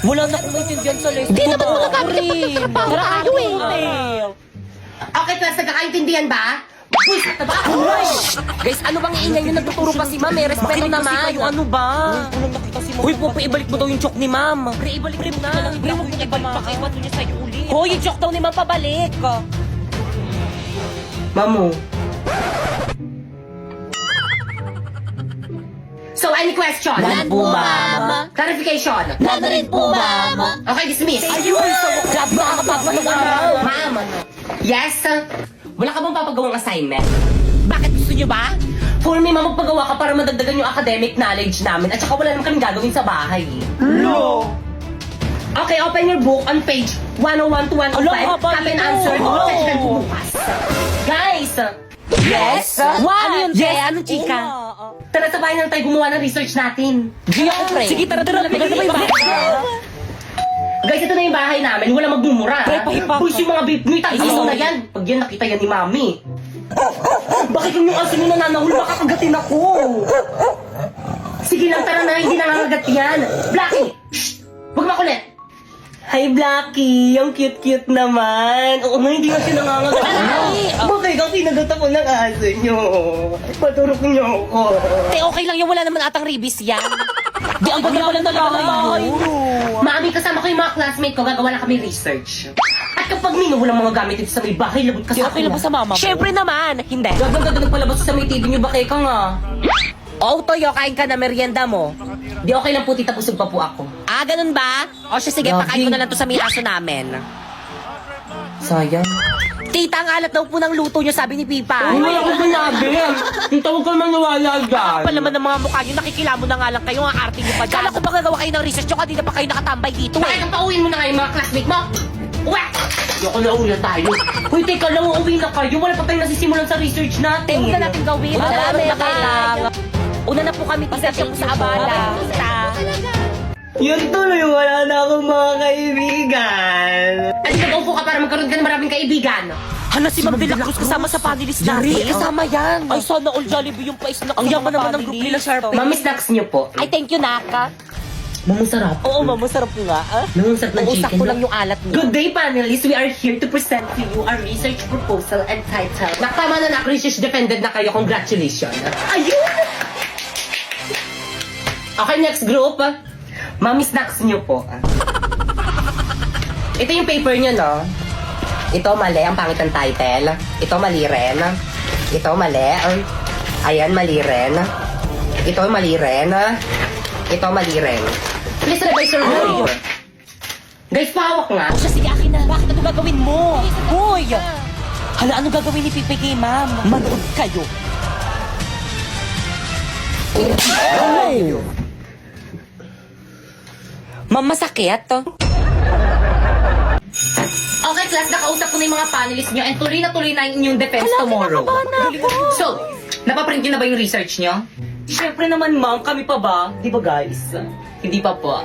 Wala na akong maintindihan sa lesson. Di naman mo nagamit yung pagtatrabaho tayo eh. Okay, class, nagkakaintindihan ba? Buisit na ba? Guys, ano bang iingay nyo? Nagtuturo pa si ma'am eh. Respeto naman. Yung ano ba? Uy, po, ibalik mo daw yung joke ni ma'am. Pre, ibalik mo na. Pre, huwag mo ibalik pa kayo. Ba't niya sa'yo ulit? Hoy, yung joke daw ni ma'am pabalik. Mamu. So, any question? None po, ma'am. Clarification? None rin po, ma'am. Okay, dismiss. Ayun! Job ba ka papasok araw? Ma'am, yes? Wala ka bang papagawang assignment? Bakit gusto nyo ba? For me, ma'am, magpagawa ka para madagdagan yung academic knowledge namin at saka wala naman kaming gagawin sa bahay. No! Okay, open your book on page 101 to 105. Alam, haba Copy and nito. answer. Oh. Check ko bukas. Guys! Yes? What? Ano yun, Yes. Te? Ano, chika? Tara, sabay na tayo gumawa ng research natin. Di ako, pre. Sige, tara. Maganda ba yung Guys, ito na yung bahay namin. Wala magmumura. Pre, pahipak. Boys, yung mga babe, may tayo na yan. Pag yan nakita yan ni Mami. Bakit yung asin yung nananahul? Baka kagatin ako. Sige lang, tara na. Hindi nangangagat yan. Blackie! Shh! Huwag makulit. Hi, Blackie. Ang cute-cute naman. Oo nga, hindi nga siya nangangagat. Ay! Bakit ang kinagat ako ng aso nyo? Paturok nyo ako. Te, okay lang yung wala naman atang ribis yan. Di, ang ganda pala talaga yun. Mami, kasama ko yung mga classmate ko, gagawa na kami research. At kapag walang mga gamit dito sa may bahay, labot ka Di sa okay lang ba sa mama mo? Siyempre naman. Hindi. Gaganda nagpalabas sa may TV nyo, bakit ka nga? Oo, Toyo, kain ka na merienda mo. Di okay lang po, tita, busog pa po ako. Ah, ganun ba? O siya, sige, Grabe. pakain ko na lang to sa may aso namin. Sayang. Tita, ang alat daw po ng luto niyo, sabi ni Pipa. Ay, wala ko sinabi. Yung tawag ka maniwala dyan. Pa naman ng mga mukha niyo, nakikilamo na nga lang kayo, ang arte niyo pa dyan. Kala ko ba gagawa kayo ng research nyo, kanina pa kayo nakatambay dito Bakit eh. ang pauwiin mo na nga yung mga classmate mo? Uwe! Yoko na uwi na tayo. Uy, teka lang, uuwi na kayo. Wala pa tayong nasisimulan sa research natin. Una natin gawin. Wala, Madami na wala. kailangan. Una na po kami, tita, siya po sa abala. Tita. Yun tuloy, wala na akong mga kaibigan. Ay, nag-upo ka para magkaroon ka ng maraming kaibigan. Hala, si Ma'am De La Cruz kasama sa panelist Yari, natin. kasama yan. Ay, sana all Jollibee yung pa-snack. Ang yaman naman ng group nila, Sharpie. Mami, snacks niyo po. Ay, thank you, Naka. Mamusarap. Oo, ma'am, masarap nga. Ah? Nangunsak ng Uusap chicken. ko lang yung alat niyo. Good day, panelists. We are here to present to you our research proposal and title. Nakatama na research defended na kayo. Congratulations. Ayun! Okay, next group. Mami, snacks niyo po. Ito yung paper niyo, no? Ito, mali. Ang pangit ng title. Ito, mali rin. Ito, mali. Ayan, mali rin. Ito, mali rin. Ito, mali rin. Please revise your work. Guys, pahawak nga. O siya, sige, akin na. Bakit ano gagawin mo? Hoy! Hala, ano gagawin ni Pipi kay ma'am? Manood kayo. Ma'am, masakit? Okay, class, nakausap ko na yung mga panelists nyo and tuloy na yung inyong defense tomorrow. So, napaprint nyo na ba yung research nyo? Siyempre naman, ma'am. Kami pa ba? Di ba, guys? Hindi pa po.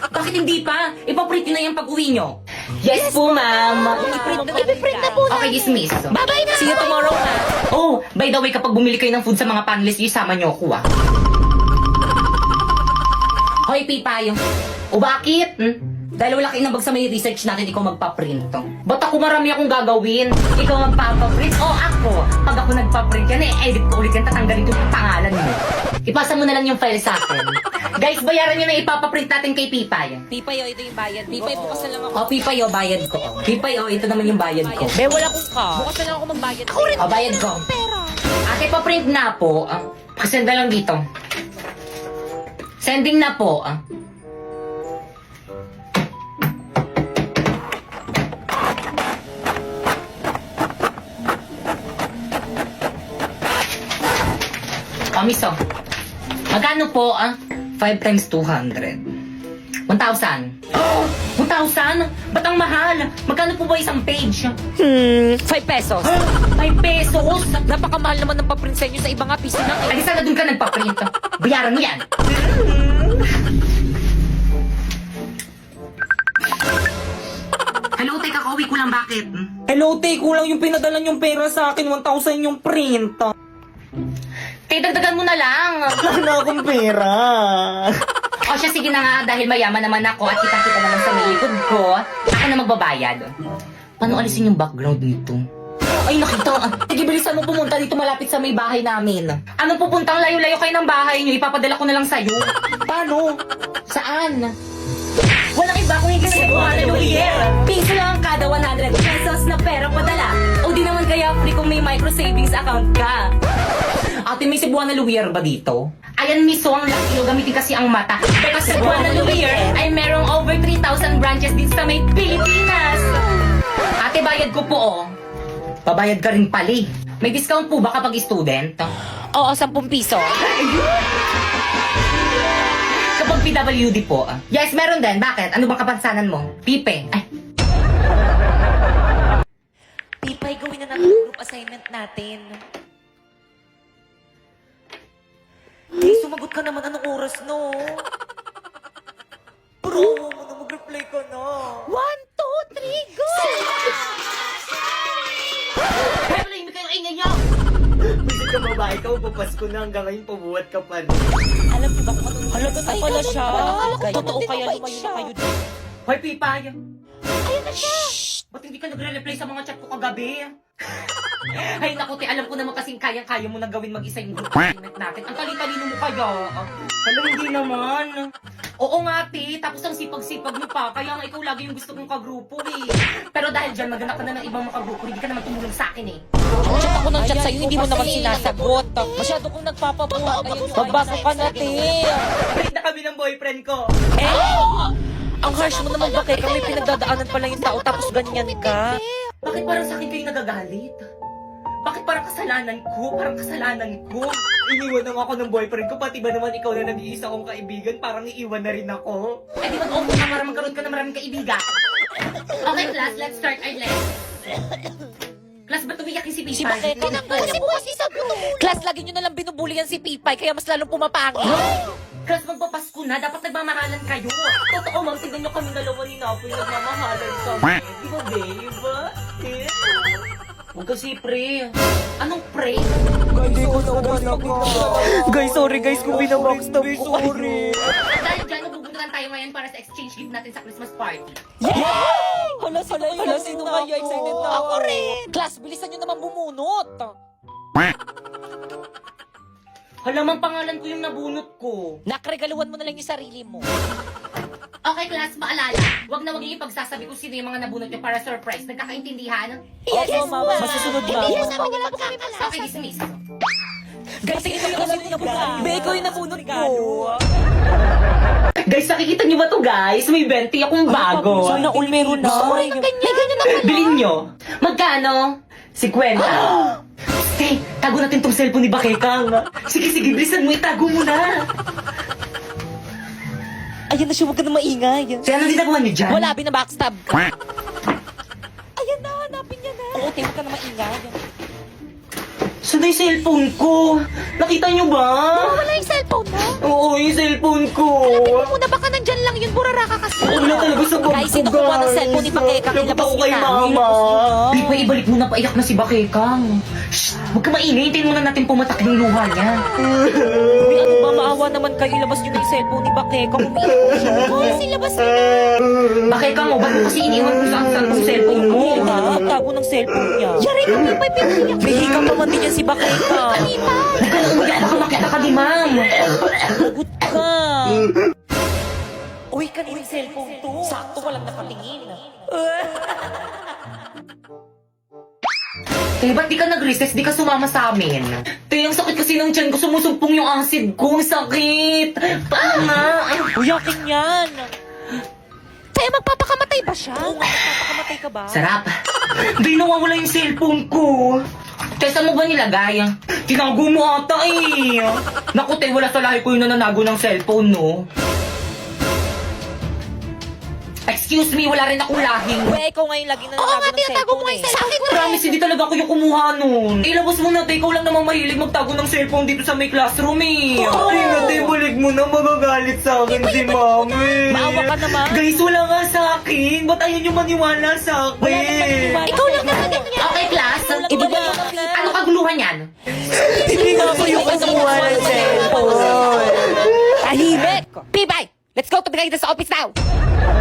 Bakit hindi pa? Ipaprint nyo na yung pag-uwi nyo. Yes po, ma'am. Ipiprint na po. Okay, dismiss. Bye-bye na. See you tomorrow, ha. Oh, by the way, kapag bumili kayo ng food sa mga panelists, isama nyo ako, ah. Hoy, Pipayo. O bakit? Dahil wala kayo nabag sa may research natin, ikaw magpa-print. Ba't ako marami akong gagawin? Ikaw magpapaprint o ako? Pag ako nagpa-print yan, edit ko ulit yan, tatanggalin ko yung pangalan mo. Ipasa mo na lang yung file sa akin. Guys, bayaran nyo na ipapaprint natin kay Pipay. Pipayo, ito yung bayad. Pipay, bukas na lang ako. O, Pipay, o, bayad ko. Pipay, o, ito naman yung bayad ko. Be, wala kong ka. Bukas na lang ako magbayad. Ako rin. O, bayad ko. Ate, pa-print na po. Pasenda lang dito. Sending na po. Miso. Magkano po, 5 times 200. 1,000. 1,000? Ba't ang mahal? Magkano po ba isang page? 5 pesos. 5 pesos? Napakamahal naman ng paprint sa inyo sa ibang piso na. Ay, sana dun ka nagpa-print. Bayaran mo yan. Hello, teka, kauwi ko lang, bakit? Hello, take kulang yung pinadala yung pera sa akin. 1,000 yung print. Dagdagan mo na lang. Wala akong pera. O siya, sige na nga, dahil mayaman naman ako at kita-kita naman sa may likod ko, ako na magbabayad. Paano alisin yung background nito? Ay, nakita. Sige, bilisan mo pumunta dito malapit sa may bahay namin. Anong pupuntang layo-layo kayo ng bahay niyo? Ipapadala ko na lang sa'yo. Paano? Saan? Walang iba kung hindi sa Cebuana Lumier. Piso lang kada 100 pesos na pera padala. O di naman kaya free kung may micro savings account ka. Ate, may Cebuana Lumier ba dito? Ayan miso, ang laki nyo, gamitin kasi ang mata. Because Cebuana Lumier ay merong over 3,000 branches din sa may Pilipinas. Ate, bayad ko po oh. Babayad ka rin pali. May discount po ba kapag student? Oo, 10 piso. Kapag PWD po. Yes, meron din. Bakit? Ano bang kapansanan mo? Pipe. Ay, Pipay, gawin na natin ang group assignment natin. Hey, sumagot ka naman. Anong oras, no? Bro, mo na mag-reply ka na. 1, 2, 3, go! pero hindi kayo ingay nyo! Bisit ka babae ka, papasko na hanggang ngayon pabuhat ka pa. Alam mo ba kung anong Halaga na pala siya. Totoo kaya mabait lumayo na siya. kayo dito. Hoy, Pipay! Ayun na siya. Ba't hindi ka nagre-reply sa mga chat ko kagabi? Ay, naku, te, alam ko naman kasing kayang-kaya mo na gawin mag-isa yung group assignment natin. Ang talino mo kaya. Alam, hindi naman. Oo nga, te. Tapos ang sipag-sipag mo pa. Kaya nga ikaw lagi yung gusto kong kagrupo eh. Pero dahil dyan, maghanap ka na ng ibang makagrupo. Hindi ka naman tumulong sa akin eh. Chat ako ng chat sa'yo, hindi mo naman sinasagot. Masyado kong nagpapabuhat. Magbago ka na, te. Break na kami ng boyfriend ko. Ang harsh mo naman ba kay kami pinagdadaanan pala yung tao tapos ganyan ka? Bakit parang sa akin kayo nagagalit? Bakit parang kasalanan ko? Parang kasalanan ko. Iniwan na ako ng boyfriend ko, pati ba naman ikaw na nag-iisa kong kaibigan, parang iiwan na rin ako. Eh di mag-open ka para magkaroon ka ng maraming kaibigan. Okay, class, let's start our lesson. Class, ba't umiyak yung si Pipay? Si Bakit ka nang Class, lagi nyo nalang binubuli yan si Pipay kaya mas lalong pumapangit. Class, magpapasko na. Dapat nagmamahalan kayo. Totoo, ma'am. Tignan nyo kami dalawa ni Napoy. Nagmamahalan kami. Di ba, babe? Huwag kasi pre. Anong pre? Guys, sorry guys kung binabackstab ko kayo. At dahil dyan, nagbubuntukan tayo ngayon para sa exchange gift natin sa Christmas party. Hala, sino kaya? Excited na ako rin. Class, bilisan nyo naman bumunot. Hala, mang pangalan ko yung nabunot ko. Nakregaluhan mo na lang yung sarili mo. Okay, class, paalala. Huwag na huwag yung ipagsasabi kung sino yung mga nabunot nyo para surprise. Nagkakaintindihan? Yes, mama. Masusunod na. Okay, dismiss. Guys, sige kami kasi nabunot. Ibe, ikaw yung nabunot ko. Guys, nakikita nyo ba to, guys? May 20 akong bago. Sana all meron na. Sorry, ganyan na pala. Bilhin nyo. Magkano? 50. Hey, tago natin tong cellphone ni Bakekang. Sige, bilisan mo. Itago mo na. Ayan na siya, huwag ka na maingay. Kaya anong ginagawa niyo dyan? Wala, binabackstab. Ayan na, hanapin niya na. Oo, te, huwag ka na maingay. Saan na yung cellphone ko? Nakita nyo ba? Wala yung cellphone mo. Oo, yung cellphone ko. Muna baka nandyan lang yun, burara ka kasi. Wala talaga sa bag Guys, ko, sino kumuha ng cellphone ni Bakekang? Labot Ilabas ako niyo kay na. mama. Ilabas niyo na. Pipa, ibalik mo na. Paiyak na si Bakekang. Shh! Huwag ka maingay. Hintayin muna natin pumatak yung luha niya. Uy, ano ba, maawa naman kayo. Ilabas niyo na yung cellphone ni Bakekang. Umiiyak ko siya. Guys, ilabas niyo na. Bakekang, ba't mo kasi iniwan kung saan yung cellphone mo? Tago ng cellphone niya. Yari ka, Pipay, pinahiyak. May hikam naman din yan si Bakekang. Umiyak baka makita ka ni ma'am. Good ka. Uy, kanina yung cellphone to. Sakto, walang nakatingin. Te, ba't di ka nag-recess? Di ka sumama sa amin? Te, ang sakit kasi ng tiyan ko. Sumusumpong yung acid ko. Ang sakit. Panga. Uy, akin yan. Kaya magpapakamatay ba siya? Oo, magpapakamatay ka ba? Sarap. Di nawawala yung cellphone ko. Te, saan mo ba nilagay? Tinago mo ata eh. Naku, te, wala sa lahi ko yung nananago ng cellphone, no? Excuse me, wala rin akong lahing. Uy, ikaw ngayon lagi na nalago ng cellphone eh. Promise, hindi talaga ako yung kumuha nun. Ilabas mo na, te. Ikaw lang naman mahilig magtago ng cellphone dito sa may classroom eh. Ay, nate, balik mo na, magagalit sa akin si mami. Maawa ka naman. Guys, wala nga sa akin. Ba't ayaw nyo maniwala sa akin? Ikaw lang naman yan. Okay, class. Ibigay mo. Ano kaguluhan yan? Hindi nga ako yung kumuha ng cellphone. Tahimik. Pibay! Let's go to the guidance office now!